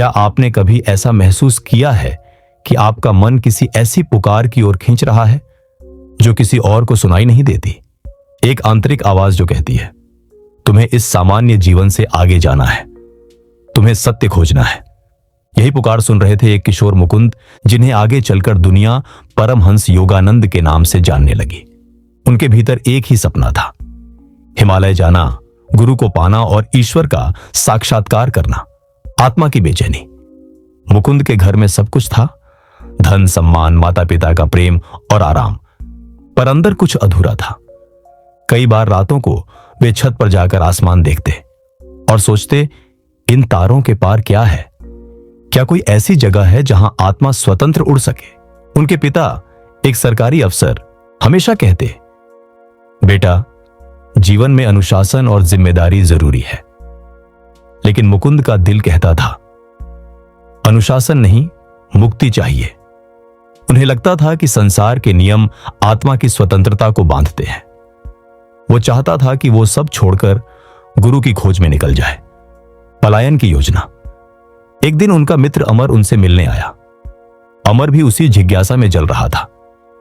क्या आपने कभी ऐसा महसूस किया है कि आपका मन किसी ऐसी पुकार की ओर खींच रहा है जो किसी और को सुनाई नहीं देती? एक आंतरिक आवाज जो कहती है, तुम्हें इस सामान्य जीवन से आगे जाना है, तुम्हें सत्य खोजना है। यही पुकार सुन रहे थे एक किशोर मुकुंद, जिन्हें आगे चलकर दुनिया परमहंस योगानंद के नाम से जानने लगी। उनके भीतर एक ही सपना था, हिमालय जाना, गुरु को पाना और ईश्वर का साक्षात्कार करना। आत्मा की बेचैनी। मुकुंद के घर में सब कुछ था, धन, सम्मान, माता पिता का प्रेम और आराम, पर अंदर कुछ अधूरा था। कई बार रातों को वे छत पर जाकर आसमान देखते और सोचते, इन तारों के पार क्या है? क्या कोई ऐसी जगह है जहां आत्मा स्वतंत्र उड़ सके? उनके पिता, एक सरकारी अफसर, हमेशा कहते, बेटा, जीवन में अनुशासन और जिम्मेदारी जरूरी है। लेकिन मुकुंद का दिल कहता था, अनुशासन नहीं, मुक्ति चाहिए। उन्हें लगता था कि संसार के नियम आत्मा की स्वतंत्रता को बांधते हैं। वो चाहता था कि वो सब छोड़कर गुरु की खोज में निकल जाए। पलायन की योजना। एक दिन उनका मित्र अमर उनसे मिलने आया। अमर भी उसी जिज्ञासा में जल रहा था,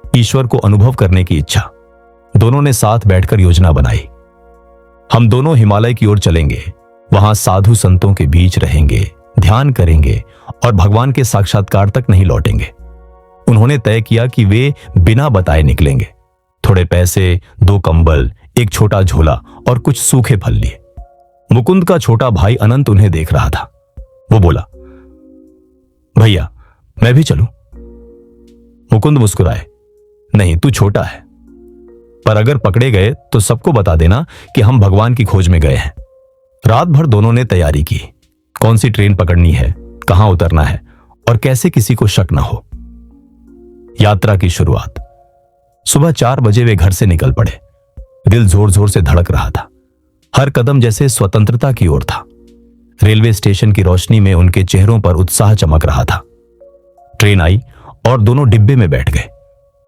ईश्वर को अनुभव करने की इच्छा। दोनों ने साथ बैठकर योजना बनाई। हम दोनों हिमालय की ओर चलेंगे, वहां साधु संतों के बीच रहेंगे, ध्यान करेंगे और भगवान के साक्षात्कार तक नहीं लौटेंगे। उन्होंने तय किया कि वे बिना बताए निकलेंगे। थोड़े पैसे, 2 कंबल, एक छोटा झोला और कुछ सूखे फल लिए। मुकुंद का छोटा भाई अनंत उन्हें देख रहा था। वो बोला, भैया, मैं भी चलूं? मुकुंद मुस्कुराए, नहीं, तू छोटा है, पर अगर पकड़े गए तो सबको बता देना कि हम भगवान की खोज में गए हैं। रात भर दोनों ने तैयारी की, कौन सी ट्रेन पकड़नी है, कहां उतरना है और कैसे किसी को शक न हो। यात्रा की शुरुआत। सुबह 4 बजे वे घर से निकल पड़े। दिल जोर जोर से धड़क रहा था, हर कदम जैसे स्वतंत्रता की ओर था। रेलवे स्टेशन की रोशनी में उनके चेहरों पर उत्साह चमक रहा था। ट्रेन आई और दोनों डिब्बे में बैठ गए।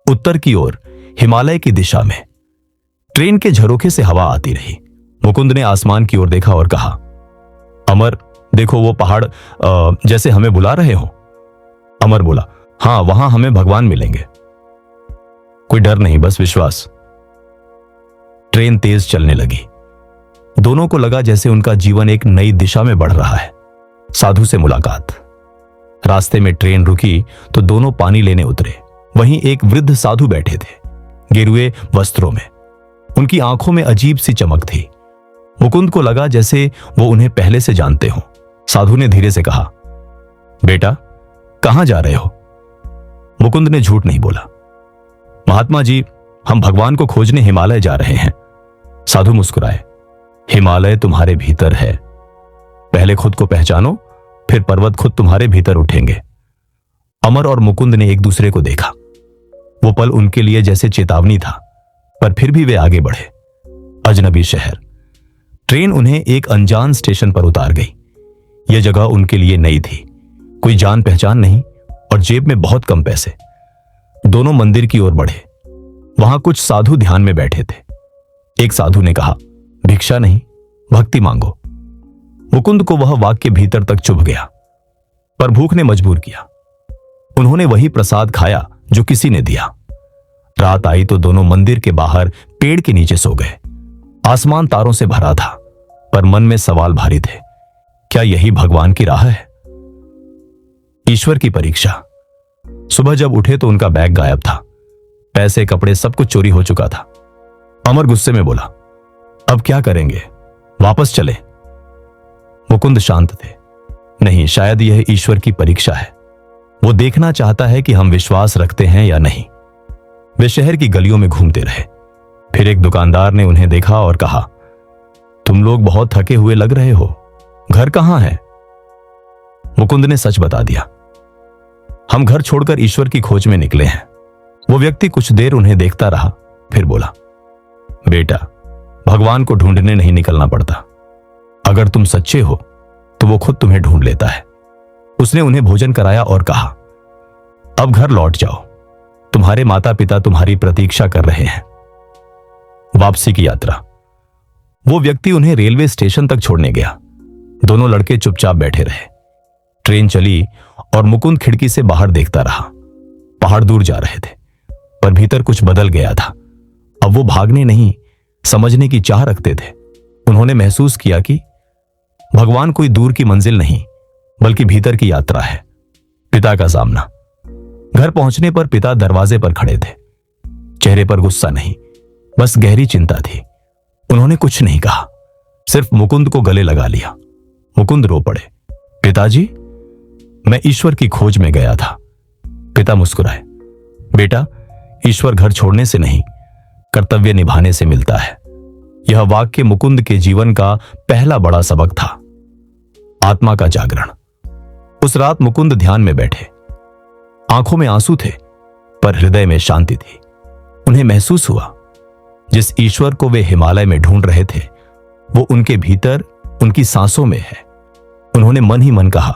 उत्तर की ओर, हिमालय की दिशा में। ट्रेन के झरोखे से हवा आती रही। मुकुंद ने आसमान की ओर देखा और कहा, अमर, देखो वो पहाड़ जैसे हमें बुला रहे हो। अमर बोला, हां, वहां हमें भगवान मिलेंगे। कोई डर नहीं, बस विश्वास। ट्रेन तेज चलने लगी। दोनों को लगा जैसे उनका जीवन एक नई दिशा में बढ़ रहा है। साधु से मुलाकात। रास्ते में ट्रेन रुकी तो दोनों पानी लेने उतरे। वहीं एक वृद्ध साधु बैठे थे, गेरुए वस्त्रों में। उनकी आंखों में अजीब सी चमक थी। मुकुंद को लगा जैसे वो उन्हें पहले से जानते हो। साधु ने धीरे से कहा, बेटा, कहां जा रहे हो? मुकुंद ने झूठ नहीं बोला, महात्मा जी, हम भगवान को खोजने हिमालय जा रहे हैं। साधु मुस्कुराए, हिमालय तुम्हारे भीतर है। पहले खुद को पहचानो, फिर पर्वत खुद तुम्हारे भीतर उठेंगे। अमर और मुकुंद ने एक दूसरे को देखा। वो पल उनके लिए जैसे चेतावनी था, पर फिर भी वे आगे बढ़े। अजनबी शहर। ट्रेन उन्हें एक अनजान स्टेशन पर उतार गई। यह जगह उनके लिए नई थी, कोई जान पहचान नहीं और जेब में बहुत कम पैसे। दोनों मंदिर की ओर बढ़े। वहां कुछ साधु ध्यान में बैठे थे। एक साधु ने कहा, भिक्षा नहीं, भक्ति मांगो। मुकुंद को वह वाक्य भीतर तक चुभ गया, पर भूख ने मजबूर किया। उन्होंने वही प्रसाद खाया जो किसी ने दिया। रात आई तो दोनों मंदिर के बाहर पेड़ के नीचे सो गए। आसमान तारों से भरा था, पर मन में सवाल भारी थे। क्या यही भगवान की राह है? ईश्वर की परीक्षा। सुबह जब उठे तो उनका बैग गायब था। पैसे, कपड़े, सब कुछ चोरी हो चुका था। अमर गुस्से में बोला, अब क्या करेंगे? वापस चले? मुकुंद शांत थे। नहीं, शायद यह ईश्वर की परीक्षा है। वो देखना चाहता है कि हम विश्वास रखते हैं या नहीं। वे शहर की गलियों में घूमते रहे। फिर एक दुकानदार ने उन्हें देखा और कहा, तुम लोग बहुत थके हुए लग रहे हो, घर कहां है? मुकुंद ने सच बता दिया, हम घर छोड़कर ईश्वर की खोज में निकले हैं। वो व्यक्ति कुछ देर उन्हें देखता रहा, फिर बोला, बेटा, भगवान को ढूंढने नहीं निकलना पड़ता। अगर तुम सच्चे हो तो वो खुद तुम्हें ढूंढ लेता है। उसने उन्हें भोजन कराया और कहा, अब घर लौट जाओ, तुम्हारे माता पिता तुम्हारी प्रतीक्षा कर रहे हैं। वापसी की यात्रा। वो व्यक्ति उन्हें रेलवे स्टेशन तक छोड़ने गया। दोनों लड़के चुपचाप बैठे रहे। ट्रेन चली और मुकुंद खिड़की से बाहर देखता रहा। पहाड़ दूर जा रहे थे, पर भीतर कुछ बदल गया था। अब वो भागने नहीं, समझने की चाह रखते थे। उन्होंने महसूस किया कि भगवान कोई दूर की मंजिल नहीं, बल्कि भीतर की यात्रा है। पिता का सामना। घर पहुंचने पर पिता दरवाजे पर खड़े थे। चेहरे पर गुस्सा नहीं, बस गहरी चिंता थी। उन्होंने कुछ नहीं कहा, सिर्फ मुकुंद को गले लगा लिया। मुकुंद रो पड़े। पिताजी, मैं ईश्वर की खोज में गया था। पिता मुस्कुराए। बेटा, ईश्वर घर छोड़ने से नहीं, कर्तव्य निभाने से मिलता है। यह वाक्य मुकुंद के जीवन का पहला बड़ा सबक था। आत्मा का जागरण। उस रात मुकुंद ध्यान में बैठे। आंखों में आंसू थे, पर हृदय में शांति थी। उन्हें महसूस हुआ जिस ईश्वर को वे हिमालय में ढूंढ रहे थे, वो उनके भीतर, उनकी सांसों में है। उन्होंने मन ही मन कहा,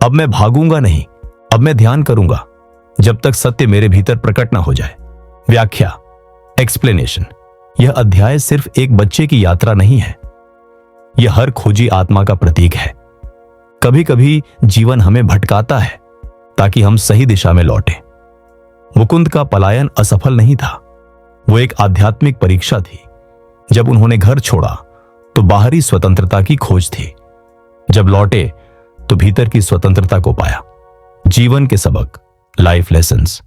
अब मैं भागूंगा नहीं, अब मैं ध्यान करूंगा जब तक सत्य मेरे भीतर प्रकट ना हो जाए। व्याख्या, एक्सप्लेनेशन। यह अध्याय सिर्फ एक बच्चे की यात्रा नहीं है, यह हर खोजी आत्मा का प्रतीक है। कभी कभी जीवन हमें भटकाता है ताकि हम सही दिशा में लौटें। मुकुंद का पलायन असफल नहीं था, वो एक आध्यात्मिक परीक्षा थी। जब उन्होंने घर छोड़ा तो बाहरी स्वतंत्रता की खोज थी, जब लौटे तो भीतर की स्वतंत्रता को पाया। जीवन के सबक, लाइफ लेसन्स।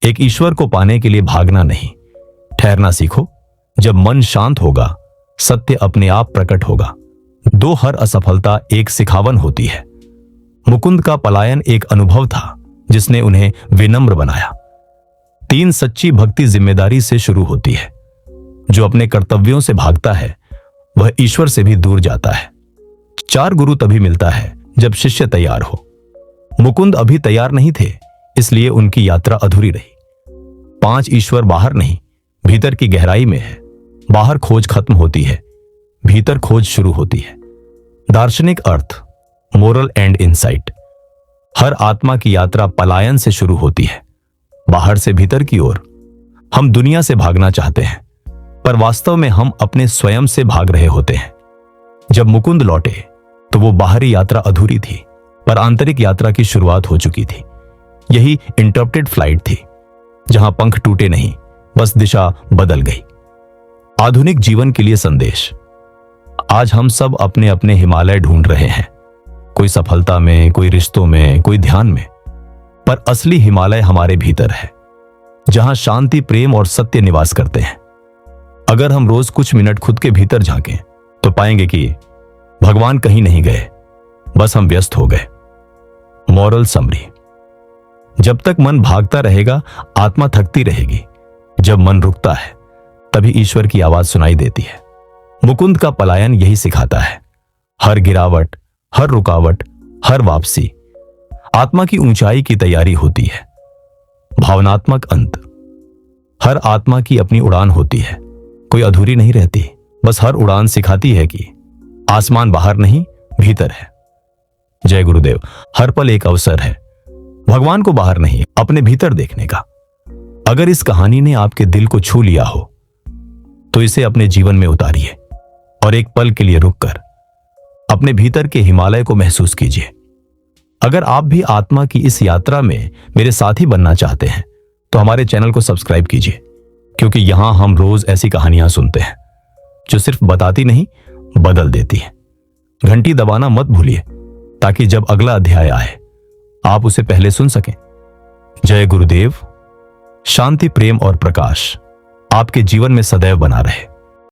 एक ईश्वर को पाने के लिए भागना नहीं, ठहरना सीखो। जब मन शांत होगा, सत्य अपने आप प्रकट होगा। दो, हर असफलता एक सिखावन होती है। मुकुंद का पलायन एक अनुभव था जिसने उन्हें विनम्र बनाया। 3, सच्ची भक्ति जिम्मेदारी से शुरू होती है। जो अपने कर्तव्यों से भागता है वह ईश्वर से भी दूर जाता है। 4, गुरु तभी मिलता है जब शिष्य तैयार हो। मुकुंद अभी तैयार नहीं थे, इसलिए उनकी यात्रा अधूरी रही। 5, ईश्वर बाहर नहीं, भीतर की गहराई में है। बाहर खोज खत्म होती है, भीतर खोज शुरू होती है। दार्शनिक अर्थ, मोरल एंड इनसाइट। हर आत्मा की यात्रा पलायन से शुरू होती है, बाहर से भीतर की ओर। हम दुनिया से भागना चाहते हैं, पर वास्तव में हम अपने स्वयं से भाग रहे होते हैं। जब मुकुंद लौटे तो वो बाहरी यात्रा अधूरी थी, पर आंतरिक यात्रा की शुरुआत हो चुकी थी। यही इंटरप्टेड फ्लाइट थी, जहां पंख टूटे नहीं, बस दिशा बदल गई। आधुनिक जीवन के लिए संदेश। आज हम सब अपने अपने हिमालय ढूंढ रहे हैं, कोई सफलता में, कोई रिश्तों में, कोई ध्यान में, पर असली हिमालय हमारे भीतर है, जहां शांति, प्रेम और सत्य निवास करते हैं। अगर हम रोज कुछ मिनट खुद के भीतर झांकें तो पाएंगे कि भगवान कहीं नहीं गए, बस हम व्यस्त हो गए। Moral summary. जब तक मन भागता रहेगा, आत्मा थकती रहेगी। जब मन रुकता है, तभी ईश्वर की आवाज सुनाई देती है। मुकुंद का पलायन यही सिखाता है। हर गिरावट, हर रुकावट, हर वापसी आत्मा की ऊंचाई की तैयारी होती है। भावनात्मक अंत। हर आत्मा की अपनी उड़ान होती है, कोई अधूरी नहीं रहती। बस हर उड़ान सिखाती है कि आसमान बाहर नहीं, भीतर है। जय गुरुदेव। हर पल एक अवसर है, भगवान को बाहर नहीं, अपने भीतर देखने का। अगर इस कहानी ने आपके दिल को छू लिया हो तो इसे अपने जीवन में उतारिए और एक पल के लिए रुककर अपने भीतर के हिमालय को महसूस कीजिए। अगर आप भी आत्मा की इस यात्रा में मेरे साथी बनना चाहते हैं तो हमारे चैनल को सब्सक्राइब कीजिए, क्योंकि यहां हम रोज ऐसी कहानियां सुनते हैं जो सिर्फ बताती नहीं, बदल देती है। घंटी दबाना मत भूलिए, ताकि जब अगला अध्याय आए आप उसे पहले सुन सकें। जय गुरुदेव। शांति, प्रेम और प्रकाश आपके जीवन में सदैव बना रहे।